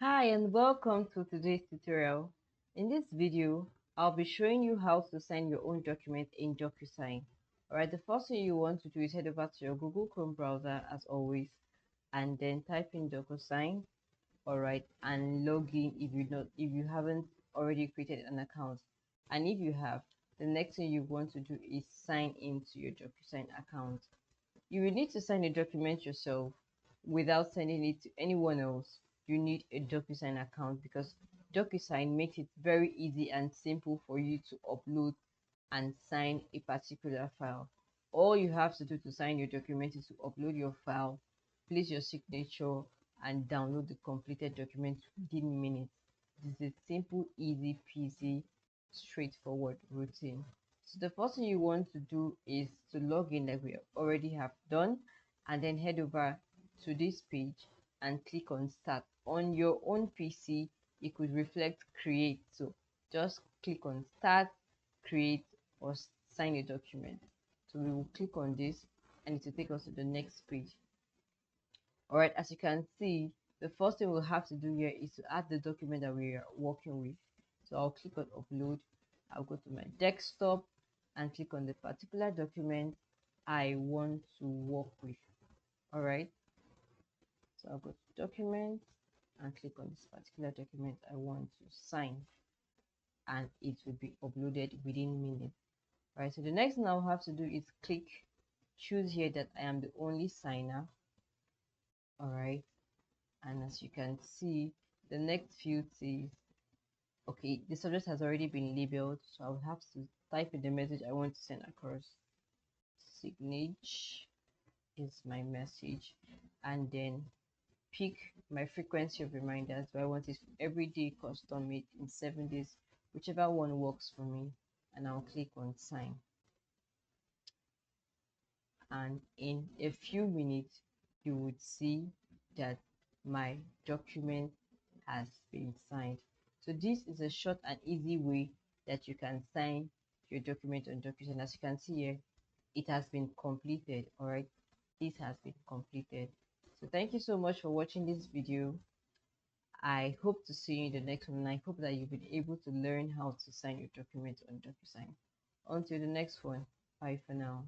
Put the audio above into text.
Hi and welcome to today's tutorial. In this video, I'll be showing you how to sign your own document in Docusign. Alright, the first thing you want to do is head over to your Google Chrome browser as always and then type in Docusign, alright, and log in if you haven't already created an account. And if you have, the next thing you want to do is sign into your Docusign account. You will need to sign a document yourself without sending it to anyone else. You need a Docusign account because Docusign makes it very easy and simple for you to upload and sign a particular file. All you have to do to sign your document is to upload your file, place your signature, and download the completed document within minutes. This is a simple, easy peasy, straightforward routine. So the first thing you want to do is to log in like we already have done, and then head over to this page and click on start. On your own PC, it could reflect create. So just click on start, create, or sign a document. So we will click on this and it will take us to the next page. All right, as you can see, the first thing we'll have to do here is to add the document that we are working with. So I'll click on upload. I'll go to my desktop and click on the particular document I want to work with. All right, so I'll go to document and click on this particular document I want to sign, and it will be uploaded within minutes. All right, so the next thing I'll have to do is choose here that I am the only signer. All right, and as you can see, the next few things, okay, the subject has already been labeled, so I'll have to type in the message I want to send across. Signature is my message, and then pick my frequency of reminders. Do I want it every day, custom made, in 7 days, whichever one works for me, and I'll click on sign. And in a few minutes you would see that my document has been signed. So this is a short and easy way that you can sign your document on Docusign. As you can see here, it has been completed. All right, this has been completed. So thank you so much for watching this video. I hope to see you in the next one, and I hope that you've been able to learn how to sign your document on Docusign. Until the next one, bye for now.